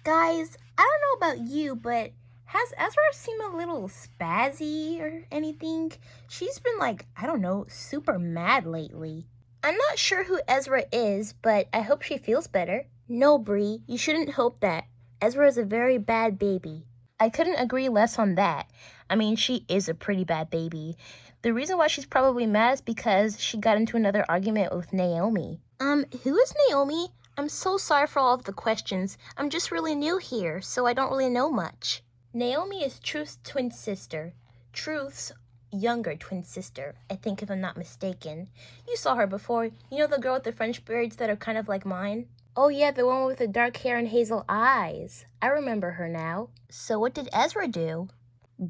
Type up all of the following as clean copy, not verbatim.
Guys, I don't know about you, but has Ezra seemed a little spazzy or anything? She's been like, I don't know, super mad lately. I'm not sure who Ezra is, but I hope she feels better. No, Bree, you shouldn't hope that. Ezra is a very bad baby. I couldn't agree less on that. I mean, she is a pretty bad baby. The reason why she's probably mad is because she got into another argument with Naomi. Who is Naomi? I'm so sorry for all of the questions. I'm just really new here, so I don't really know much. Naomi is Truth's twin sister. Truth's younger twin sister, I think, if I'm not mistaken. You saw her before. You know the girl with the French braids that are kind of like mine? Oh yeah, the one with the dark hair and hazel eyes. I remember her now. So what did Ezra do?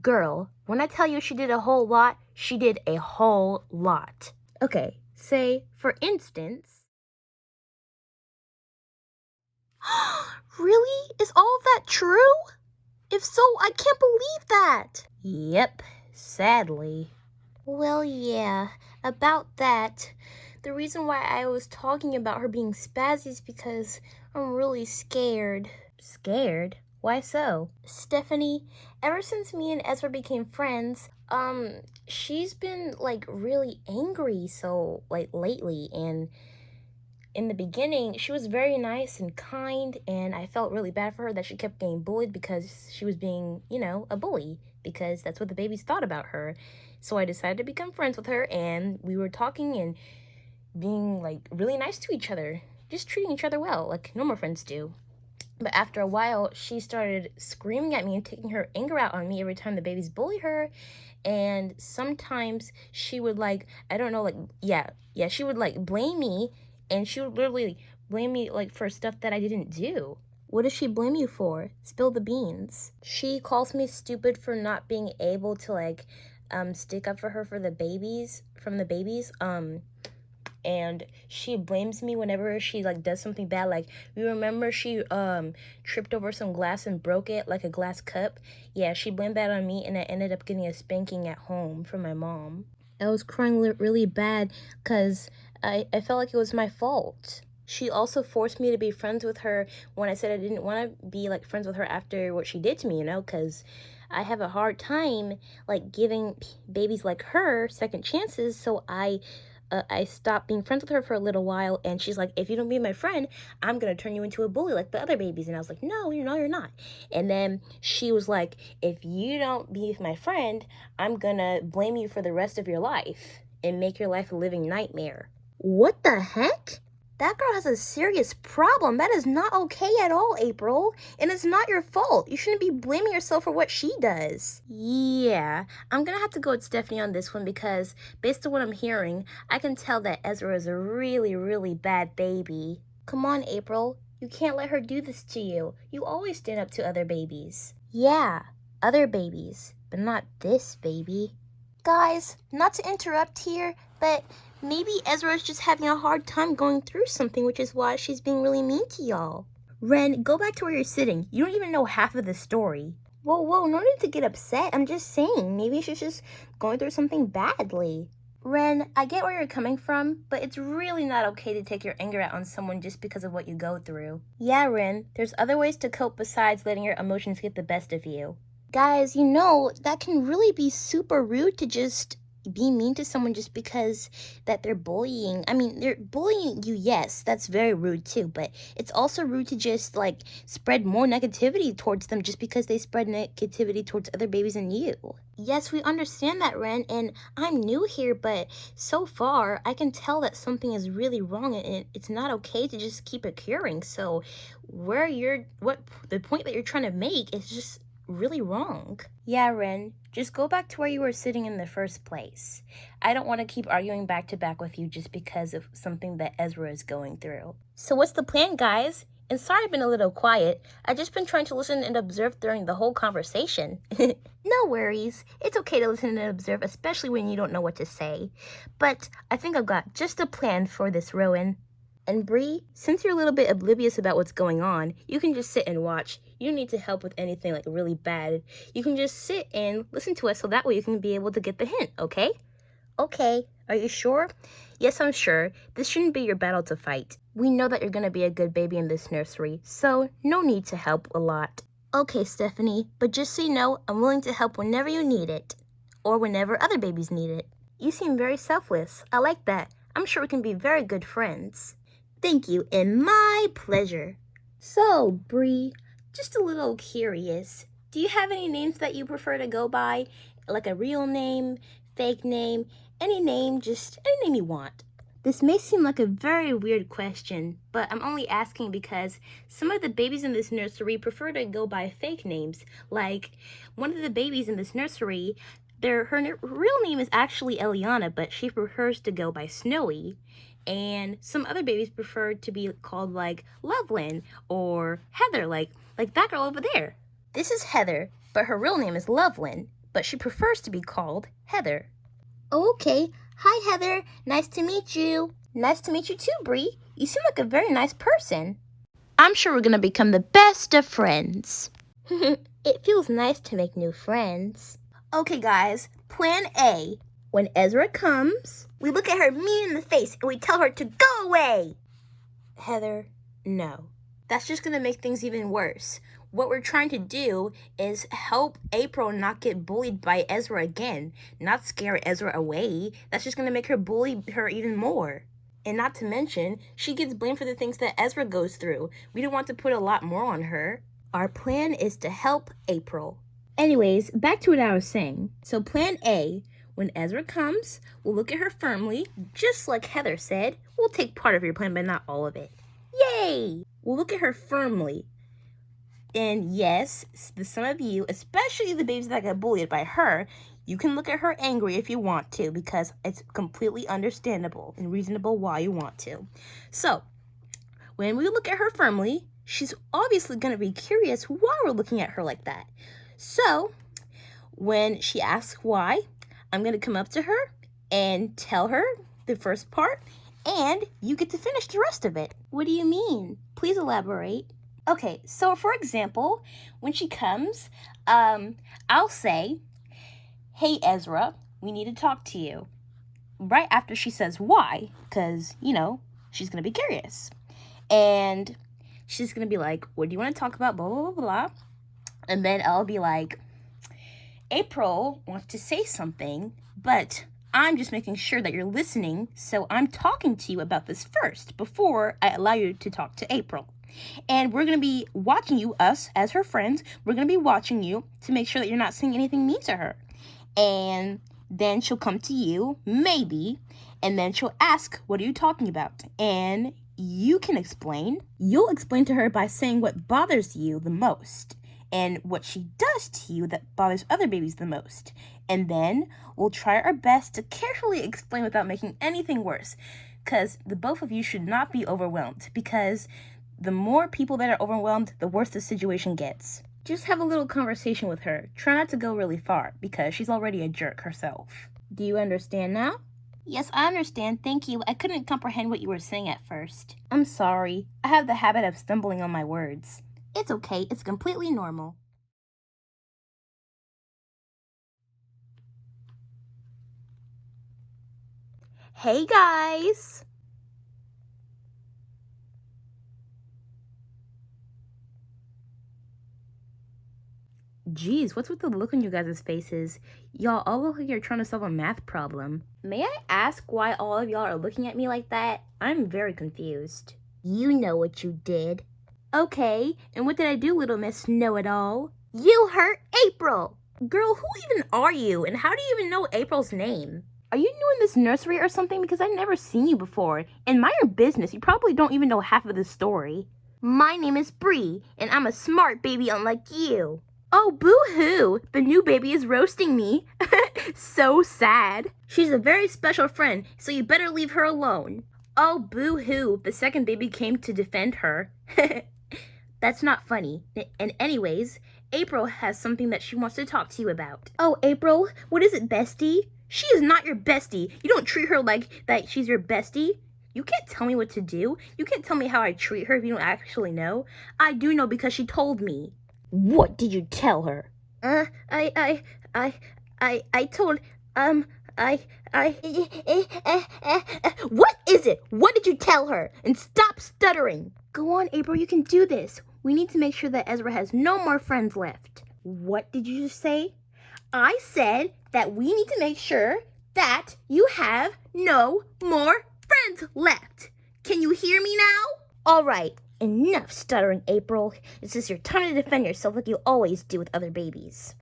Girl, when I tell you she did a whole lot, she did a whole lot. Okay, say, for instance... Really? Is all of that true? If so, I can't believe that. Yep, sadly. Well, yeah, about that. The reason why I was talking about her being spazzy is because I'm really scared. Scared? Why so? Stephanie, ever since me and Ezra became friends, she's been, like, really angry lately, and in the beginning, she was very nice and kind, and I felt really bad for her that she kept getting bullied because she was being, a bully, because that's what the babies thought about her. So I decided to become friends with her, and we were talking and being, like, really nice to each other, just treating each other well, like normal friends do. But after a while, she started screaming at me and taking her anger out on me every time the babies bully her. And sometimes she would, like, I don't know, like, she would, like, blame me. And she would literally blame me, like, for stuff that I didn't do. What does she blame you for? Spill the beans. She calls me stupid for not being able to, like, stick up for her from the babies. And she blames me whenever she, like, does something bad. Like, you remember she tripped over some glass and broke it, like a glass cup? Yeah, she blamed that on me, and I ended up getting a spanking at home from my mom. I was crying really bad because I felt like it was my fault. She also forced me to be friends with her when I said I didn't want to be, like, friends with her after what she did to me, because I have a hard time, like, giving babies like her second chances. So I stopped being friends with her for a little while, and she's like, if you don't be my friend, I'm gonna turn you into a bully like the other babies. And I was like, no, you're not. And then she was like, if you don't be my friend, I'm gonna blame you for the rest of your life and make your life a living nightmare. What the heck? That girl has a serious problem. That is not okay at all, April. And it's not your fault. You shouldn't be blaming yourself for what she does. Yeah, I'm gonna have to go with Stephanie on this one because based on what I'm hearing, I can tell that Ezra is a really bad baby. Come on, April. You can't let her do this to you. You always stand up to other babies. Yeah, other babies, but not this baby. Guys, not to interrupt here, but maybe Ezra is just having a hard time going through something, which is why she's being really mean to y'all. Ren, go back to where you're sitting. You don't even know half of the story. Whoa, no need to get upset. I'm just saying, maybe she's just going through something badly. Ren, I get where you're coming from, but it's really not okay to take your anger out on someone just because of what you go through. Yeah, Ren, there's other ways to cope besides letting your emotions get the best of you. Guys, that can really be super rude to just be mean to someone just because that they're bullying. I mean, they're bullying you, yes, that's very rude too, but it's also rude to just, like, spread more negativity towards them just because they spread negativity towards other babies and you. Yes, we understand that, Ren, and I'm new here, but so far, I can tell that something is really wrong, and it's not okay to just keep occurring. So the point that you're trying to make is just really wrong. Yeah, Ren, just go back to where you were sitting in the first place. I don't want to keep arguing back to back with you just because of something that Ezra is going through. So what's the plan, guys? And sorry I've been a little quiet. I've just been trying to listen and observe during the whole conversation. No worries. It's okay to listen and observe, especially when you don't know what to say. But I think I've got just a plan for this, Rowan. And Bree, since you're a little bit oblivious about what's going on, you can just sit and watch. You don't need to help with anything, like, really bad. You can just sit and listen to us so that way you can be able to get the hint, okay? Okay, are you sure? Yes, I'm sure. This shouldn't be your battle to fight. We know that you're going to be a good baby in this nursery, so no need to help a lot. Okay, Stephanie, but just so you know, I'm willing to help whenever you need it, or whenever other babies need it. You seem very selfless. I like that. I'm sure we can be very good friends. Thank you, and my pleasure. So, Bree, just a little curious. Do you have any names that you prefer to go by? Like a real name, fake name, any name, just any name you want. This may seem like a very weird question, but I'm only asking because some of the babies in this nursery prefer to go by fake names. Like, one of the babies in this nursery, her real name is actually Eliana, but she prefers to go by Snowy. And some other babies prefer to be called like Loveland or Heather, like that girl over there. This is Heather, but her real name is Loveland, but she prefers to be called Heather. Okay. Hi, Heather. Nice to meet you. Nice to meet you too, Bree. You seem like a very nice person. I'm sure we're going to become the best of friends. It feels nice to make new friends. Okay, guys. Plan A. When Ezra comes, we look at her mean in the face and we tell her to go away. Heather, no. That's just going to make things even worse. What we're trying to do is help April not get bullied by Ezra again, not scare Ezra away. That's just going to make her bully her even more. And not to mention, she gets blamed for the things that Ezra goes through. We don't want to put a lot more on her. Our plan is to help April. Anyways, back to what I was saying. So plan A, when Ezra comes, we'll look at her firmly, just like Heather said. We'll take part of your plan, but not all of it. Yay! We'll look at her firmly. And yes, some of you, especially the babies that got bullied by her, you can look at her angry if you want to, because it's completely understandable and reasonable why you want to. So, when we look at her firmly, she's obviously going to be curious why we're looking at her like that. So, when she asks why, I'm going to come up to her and tell her the first part, and you get to finish the rest of it. What do you mean? Please elaborate. Okay, so for example, when she comes, I'll say, "Hey Ezra, we need to talk to you." Right after she says why, because, she's going to be curious. And she's going to be like, "What do you want to talk about? Blah, blah, blah, blah." And then I'll be like, "April wants to say something, but I'm just making sure that you're listening, so I'm talking to you about this first before I allow you to talk to April. And we're going to be watching you, us as her friends, we're going to be watching you to make sure that you're not saying anything mean to her." And then she'll come to you, maybe, and then she'll ask, "What are you talking about?" And you can explain. You'll explain to her by saying what bothers you the most and what she does to you that bothers other babies the most. And then we'll try our best to carefully explain without making anything worse, because the both of you should not be overwhelmed, because the more people that are overwhelmed, the worse the situation gets. Just have a little conversation with her. Try not to go really far, because she's already a jerk herself. Do you understand now? Yes, I understand. Thank you. I couldn't comprehend what you were saying at first. I'm sorry. I have the habit of stumbling on my words. It's okay. It's completely normal. Hey, guys. Geez, what's with the look on you guys' faces? Y'all all look like you're trying to solve a math problem. May I ask why all of y'all are looking at me like that? I'm very confused. You know what you did. Okay, and what did I do, little Miss Know-It-All? You hurt April! Girl, who even are you, and how do you even know April's name? Are you new in this nursery or something? Because I've never seen you before. And mind your business, you probably don't even know half of the story. My name is Bree, and I'm a smart baby unlike you. Oh, boo-hoo! The new baby is roasting me. So sad. She's a very special friend, so you better leave her alone. Oh, boo-hoo! The second baby came to defend her. That's not funny. And anyways, April has something that she wants to talk to you about. Oh, April, what is it, bestie? She is not your bestie. You don't treat her like that she's your bestie. You can't tell me what to do. You can't tell me how I treat her if you don't actually know. I do know because she told me. What did you tell her? I told, What is it? What did you tell her? And stop stuttering. Go on, April, you can do this. We need to make sure that Ezra has no more friends left. What did you just say? I said that we need to make sure that you have no more friends left. Can you hear me now? All right, enough stuttering, April. This is your time to defend yourself like you always do with other babies.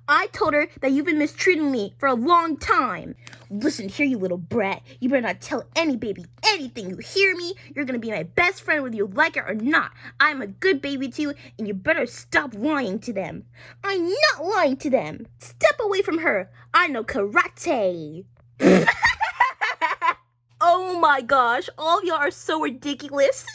I told her that you've been mistreating me for a long time. Listen here, you little brat. You better not tell any baby anything. You hear me? You're gonna be my best friend whether you like it or not. I'm a good baby too, and you better stop lying to them. I'm not lying to them. Step away from her. I know karate. Oh my gosh, all of y'all are so ridiculous.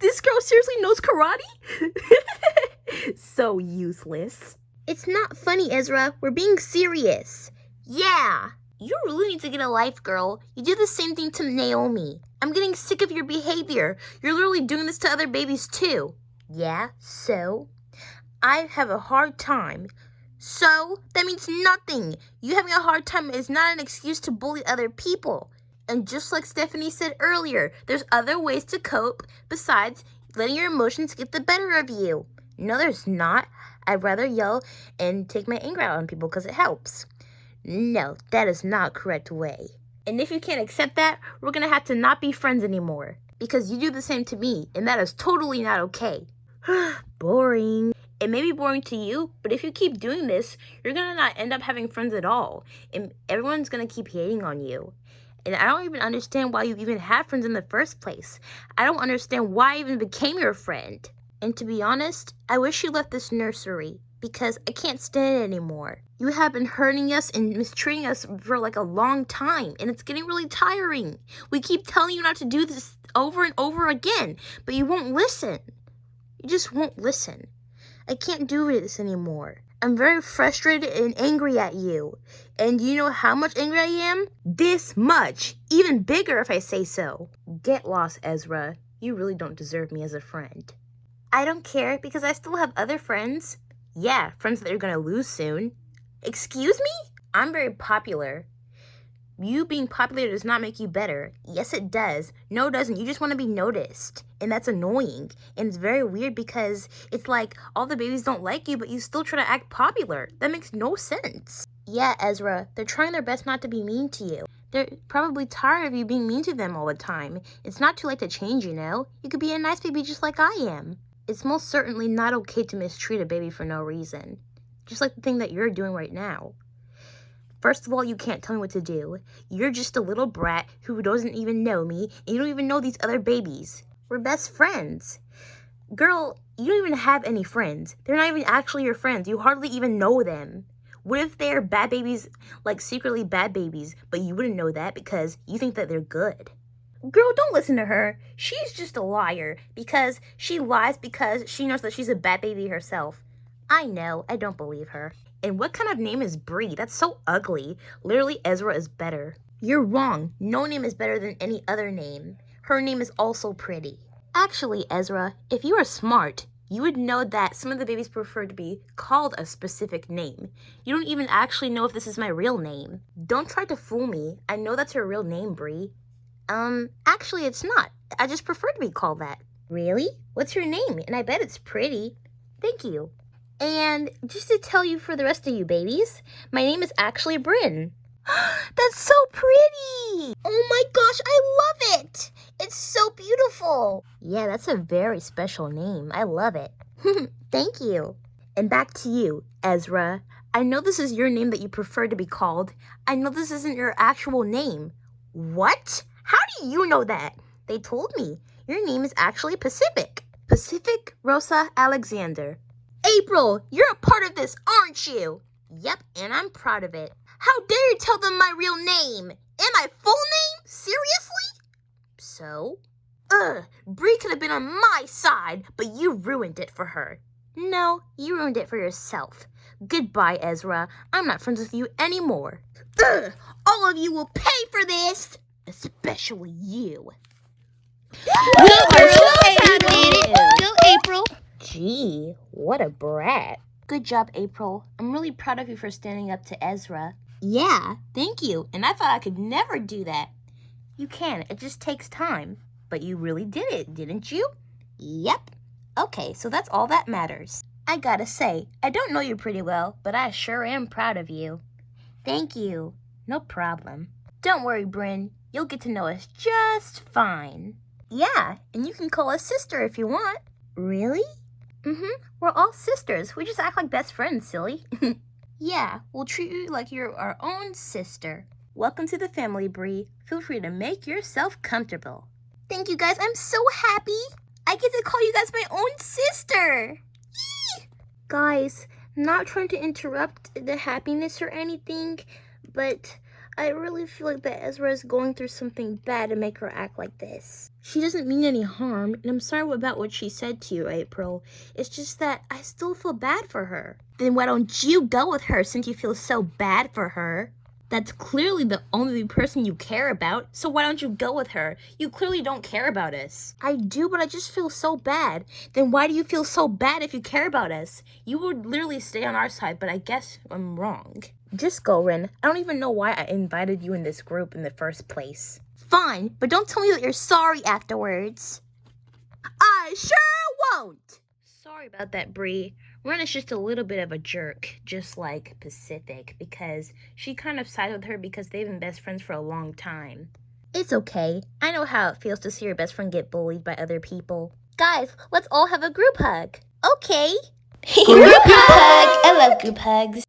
This girl seriously knows karate? So useless. It's not funny, Ezra. We're being serious. Yeah. You really need to get a life, girl. You do the same thing to Naomi. I'm getting sick of your behavior. You're literally doing this to other babies too. Yeah, so? I have a hard time. So? That means nothing. You having a hard time is not an excuse to bully other people. And just like Stephanie said earlier, there's other ways to cope besides letting your emotions get the better of you. No, there's not. I'd rather yell and take my anger out on people because it helps. No, that is not a correct way. And if you can't accept that, we're going to have to not be friends anymore. Because you do the same to me, and that is totally not okay. Boring. It may be boring to you, but if you keep doing this, you're going to not end up having friends at all. And everyone's going to keep hating on you. And I don't even understand why you even had friends in the first place. I don't understand why I even became your friend. And to be honest, I wish you left this nursery because I can't stand it anymore. You have been hurting us and mistreating us for like a long time, and it's getting really tiring. We keep telling you not to do this over and over again, but you won't listen. You just won't listen. I can't do this anymore. I'm very frustrated and angry at you. And you know how much angry I am? This much. Even bigger if I say so. Get lost, Ezra. You really don't deserve me as a friend. I don't care because I still have other friends. Yeah, friends that you're gonna lose soon. Excuse me? I'm very popular. You being popular does not make you better. Yes, it does. No, it doesn't. You just want to be noticed. And that's annoying. And it's very weird because it's like all the babies don't like you, but you still try to act popular. That makes no sense. Yeah, Ezra, they're trying their best not to be mean to you. They're probably tired of you being mean to them all the time. It's not too late to change, you know? You could be a nice baby just like I am. It's most certainly not okay to mistreat a baby for no reason. Just like the thing that you're doing right now. First of all, you can't tell me what to do. You're just a little brat who doesn't even know me, and you don't even know these other babies. We're best friends. Girl, you don't even have any friends. They're not even actually your friends. You hardly even know them. What if they're bad babies, like secretly bad babies, but you wouldn't know that because you think that they're good? Girl, don't listen to her. She's just a liar because she lies because she knows that she's a bad baby herself. I know. I don't believe her. And what kind of name is Bree? That's so ugly. Literally, Ezra is better. You're wrong. No name is better than any other name. Her name is also pretty. Actually, Ezra, if you were smart, you would know that some of the babies prefer to be called a specific name. You don't even actually know if this is my real name. Don't try to fool me. I know that's her real name, Bree. Actually, it's not. I just prefer to be called that. Really? What's your name? And I bet it's pretty. Thank you. And just to tell you for the rest of you babies, my name is actually Bryn. That's so pretty! Oh my gosh, I love it! It's so beautiful! Yeah, that's a very special name. I love it. Thank you. And back to you, Ezra. I know this is your name that you prefer to be called. I know this isn't your actual name. What? How do you know that? They told me. Your name is actually Pacific. Pacific Rosa Alexander. April, you're a part of this, aren't you? Yep, and I'm proud of it. How dare you tell them my real name? And my full name? Seriously? So? Bree could have been on my side, but you ruined it for her. No, you ruined it for yourself. Goodbye, Ezra. I'm not friends with you anymore. All of you will pay for this! Especially you. Go, April! Go, April! Gee, what a brat. Good job, April. I'm really proud of you for standing up to Ezra. Yeah, thank you. And I thought I could never do that. You can. It just takes time. But you really did it, didn't you? Yep. Okay, so that's all that matters. I gotta say, I don't know you pretty well, but I sure am proud of you. Thank you. No problem. Don't worry, Bryn. You'll get to know us just fine. Yeah, and you can call us sister if you want. Really? Mm-hmm. We're all sisters. We just act like best friends, silly. Yeah, we'll treat you like you're our own sister. Welcome to the family, Bree. Feel free to make yourself comfortable. Thank you, guys. I'm so happy. I get to call you guys my own sister. Yee! Guys, not trying to interrupt the happiness or anything, but I really feel like that Ezra is going through something bad to make her act like this. She doesn't mean any harm, and I'm sorry about what she said to you, April. It's just that I still feel bad for her. Then why don't you go with her since you feel so bad for her? That's clearly the only person you care about, so why don't you go with her? You clearly don't care about us. I do, but I just feel so bad. Then why do you feel so bad if you care about us? You would literally stay on our side, but I guess I'm wrong. Just go, Ren. I don't even know why I invited you in this group in the first place. Fine, but don't tell me that you're sorry afterwards. I sure won't! Sorry about that, Bree. Ren is just a little bit of a jerk, just like Pacific, because she kind of sided with her because they've been best friends for a long time. It's okay. I know how it feels to see your best friend get bullied by other people. Guys, let's all have a group hug. Okay. Group hug! I love group hugs.